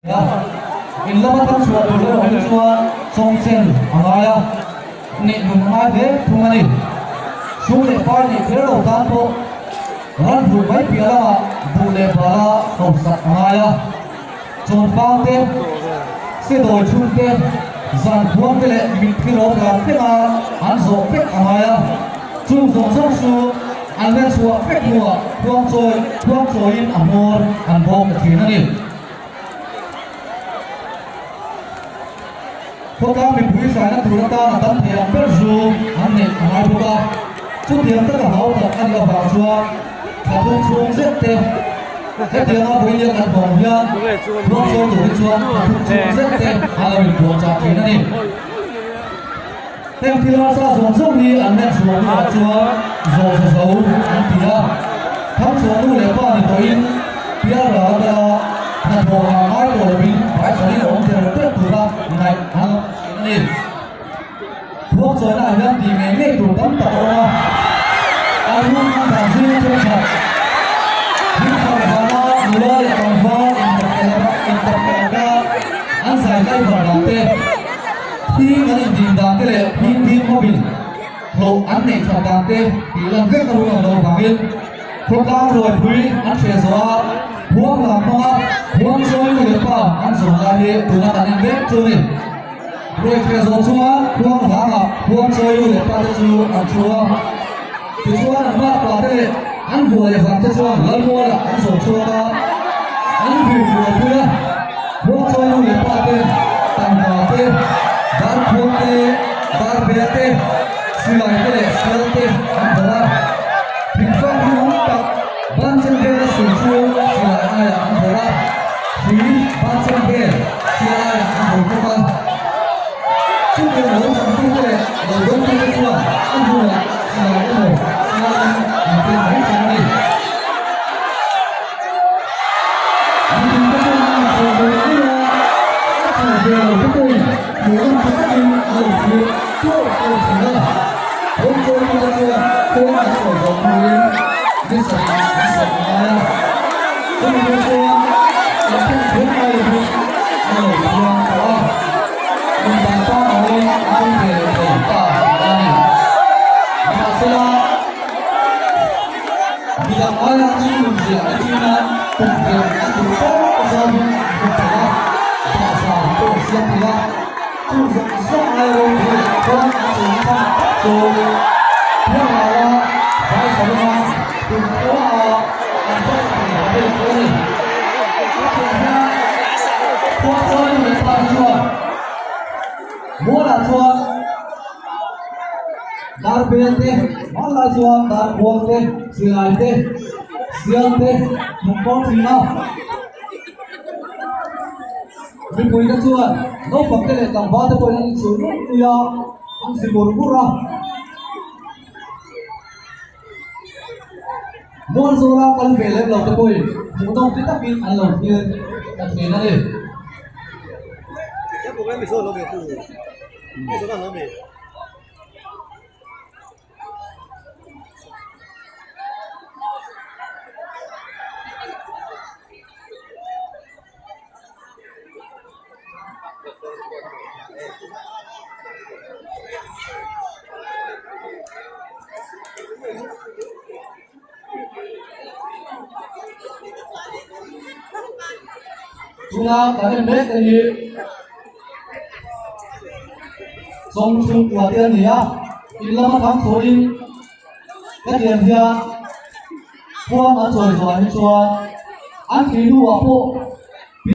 in lama tam suwa dole oi suwa songchen angaya ni nungai de thungani sule par ni kero tan ko ran bu bai piala bule bala ko sak angaya chon pa te se do chun te zan buang le mit kilo ka te ma an zo pek angaya chung zo zo su an le suwa pek nuwa buang choi in amor an bom thinaniพวกเราเป็นผู้สายนักธุรกิจตั้งแต่เป็นซูอันนี้หายไปแล้วชุดเดียวตั้งแต่เขาตัดอันนี้ก็ชัวขาดทุนช่วงเสร็จเต็มเดียวเราคุยเรื่องการบอกเรื่องรวมช่วงตัวช่วงขาดทุนช่วงเสร็จเต็มอะไรเป็นตัวจากที่นั่นเองเต็มที่เราสะสมช่วงนี้อันนี้ช่วงที่ชัวโซ่โซ่อันที่ละทั้งช่วงนู้นเลยป้าในตัวอินเพียร์เราจะถ้าบอกหายตัวบินไปตอนนี้เราจะเติมตัวในทางนี่พวกส่วนใหญ่เรื่องที่ไม่ถูกต้องต่อมาอายุมันต่างชื่อเช่นกันที่เขาบอกว่าเมื่อเราทำว่าอินเตอร์เน็ตอันใส่ได้ผลลัพธ์ที่มันจริงดังเลยที่มบินเราอันนี้ชอบดังที่หลังเกิดการเราทำเองพวกเราโดยพื้นอันเชื่อว่าพวกเราพวกช่วยเหลือป้าอันส่งอะไรตัวนั้นเองช่วยโดยเฉพาะชัวพวกเราพวกช่วยเหลือป้าจะชัวอันชัวที่ชัวนั่นมากกว่าที่อันบัวจะฟังจะชัวแล้วบัวละอันส่งชัวอันผิวบัวเพื่อพวกช่วยเหลือป้าที่ต่างกันที่บางพวกที่บางเบลที่สิลายที่เสียที่อันบัวพิจารณาตักบางเส้นเดียวสุดชัวสิลายอะไรอันบัวที่บางเส้นเดียวสิลายอันบัวซึ่งเป็นหลงทางที่เราหลงทางที่ชัวอันบัวสิลายอันบัวสิลายอันเป็นหลงทางนี้อันเป็นตัวนั้นตัวเดียวตัวเดียวตัวเดียวหลงทางที่เราหลงชั่วตัวถึงแล้วผมช่วยตัวชัวตัวนั้นตัวเราเองนิสัยอะไรตัวชัวเราเป็นคนไทยเราเพียงแต่ว่าคนต่างชาติเราอันเป็นคนต่างกันมาเสียมีอะไรที่มันเสียที่นั่นเป็นเรื่องที่ต้องทำเป็นตัวภาษาตัวเสียที่ละทุกสิ่งอะไรเราเพียงคนต่างชาติตัวเพื่อเราไปสำคัญเป็นตัวอันเป็นเป็นคน พวกช่วยเหลือป้าชัวมัวละชัวดาร์เบลเต้มัลลาชัวดาร์บวงเต้สิลายเต้เสียงเต้มุกคนที่น่ามีคุยกันชัวน้องฟังเต้เลยตั้งบ้านเต้ไปนั่งชัวนุ่งตุยาอันสิบรูระมัวชัวร์กันเบลเราเต้ไปมุดต้องติดตามกินอันเราเพียงตัดเงินนั่นเอง我跟你说，老板不，你说干什么？chúng ta đã đến biết cái gì song chung của tiền thì in lama thắng số in cái tiền kia qua mà rồi rồi cho ăn cái đua phụ